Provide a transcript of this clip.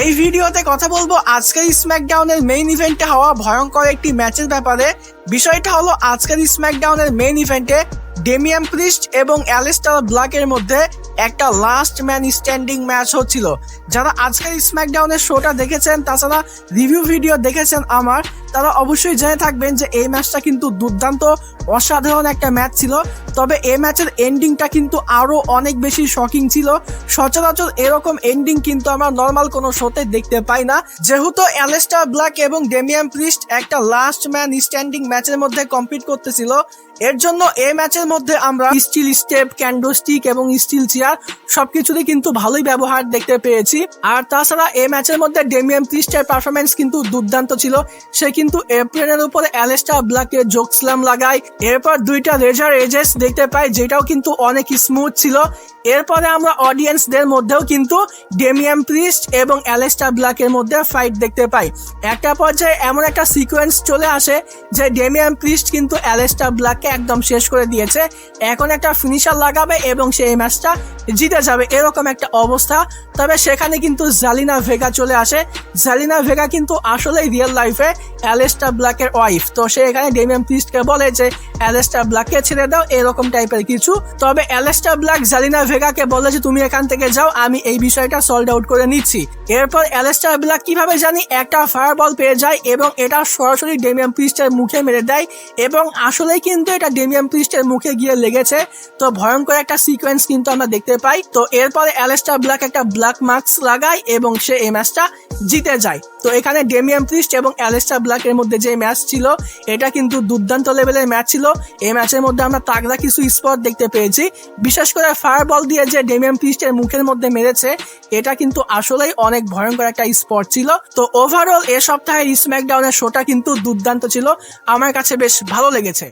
এই ভিডিওতে কথা বলবো আজকের স্ম্যাকডাউনের মেইন ইভেন্টে হওয়া ভয়ঙ্কর একটি ম্যাচের ব্যাপারে। বিষয়টা হলো আজকের স্ম্যাকডাউনের মেইন ইভেন্টে ডেমিয়ান প্রিস্ট এবং অ্যালিস্টার ব্ল্যাকের মধ্যে একটা লাস্ট ম্যান স্ট্যান্ডিং ম্যাচ হচ্ছিল। যারা আজকের স্ম্যাকডাউনের শোটা দেখেছেন, তাছাড়া রিভিউ ভিডিও দেখেছেন আমার, তারা অবশ্যই জেনে থাকবেন যে এই ম্যাচটা কিন্তু দুর্দান্ত অসাধারণ একটা ম্যাচ ছিল। তবে এই ম্যাচের এন্ডিংটা কিন্তু আরো অনেক বেশি শকিং ছিল। সচরাচর এরকম এন্ডিং কিন্তু আমরা নর্মাল কোনো শোতে দেখতে পাই না। যেহেতু অ্যালিস্টার ব্ল্যাক এবং ডেমিয়ান প্রিস্ট একটা লাস্ট ম্যান স্ট্যান্ডিং ম্যাচের মধ্যে কম্পিট করতেছিল, এর জন্য এই ম্যাচের মধ্যে আমরা স্টিল স্টেপ, ক্যান্ডোস্টিক এবং স্টিল চেয়ার সবকিছুরই কিন্তু ভালোই ব্যবহার দেখতে পেয়েছি। আর তাছাড়া এই ম্যাচের মধ্যে ডেমিয়ান প্রিস্টের পারফরমেন্স কিন্তু দুর্দান্ত ছিল। সে কিন্তু এপ্রিলের উপরে অ্যালিস্টার ব্ল্যাকে জোক স্ল্যাম লাগায়, এরপর দুইটা রেজার এজেস দেখতে পাই, যেটাও কিন্তু অনেক স্মুথ ছিল। এরপরে আমরা অডিয়েন্সদের মধ্যেও কিন্তু ডেমিয়ান প্রিস্ট এবং অ্যালিস্টার ব্ল্যাকের মধ্যে ফাইট দেখতে পাই। একটা পর্যায়ে এমন একটা সিকোয়েন্স চলে আসে যে ডেমিয়ান প্রিস্ট কিন্তু অ্যালিস্টার ব্ল্যাককে একদম শেষ করে দিয়েছে, এখন একটা ফিনিশার লাগাবে এবং সে এই ম্যাচটা জিতে যাবে, এরকম একটা অবস্থা। তবে সেখানে কিন্তু জেলিনা ভেগা চলে আসে। জেলিনা ভেগা কিন্তু আসলেই রিয়েল লাইফে অ্যালিস্টার ব্ল্যাকের ওয়াইফ। তো সে এখানে ডেমিয়ান প্রিস্টকে বলে যে অ্যালিস্টার ব্ল্যাককে ছেড়ে দাও, এরকম টাইপের কিছু। তবে অ্যালিস্টার ব্ল্যাক জেলিনা ভেগাকে বলে যে তুমি এখান থেকে যাও, আমি এই বিষয়টা সল্ভ আউট করে নিচ্ছি। এরপর অ্যালিস্টার ব্ল্যাক কিভাবে জানি একটা ফায়ারবল পেয়ে যায় এবং এটা সরাসরি ডেমিয়ান প্রিস্টের মুখে মেরে দেয়, এবং আসলেই কিন্তু এটা ডেমিয়ান প্রিস্টের মুখে গিয়ে লেগেছে। তো ভয়ঙ্কর একটা সিকোয়েন্স কিন্তু আমরা দেখতে পাই। তো এরপরে অ্যালিস্টার ব্ল্যাক একটা ব্ল্যাক মাস্ক লাগায় এবং সে এই ম্যাচটা জিতে যায়। তো এখানে ডেমিয়ান প্রিস্ট এবং অ্যালিস্টার ব্ল্যাকের মধ্যে যে ম্যাচ ছিল, এটা কিন্তু দুর্দান্ত লেভেলের ম্যাচ ছিল। এই ম্যাচের মধ্যে আমরা তাগড়া কিছু স্পট দেখতে পেয়েছি, বিশেষ করে ফায়ারবল দিয়ে যে ডেমিয়ান প্রিস্টের মুখের মধ্যে মেরেছে, এটা কিন্তু আসলেই অনেক ভয়ঙ্কর একটা স্পট ছিল। তো ওভারঅল এ সপ্তাহের স্ম্যাকডাউনের শোটা কিন্তু দুর্দান্ত ছিল, আমার কাছে বেশ ভালো লেগেছে।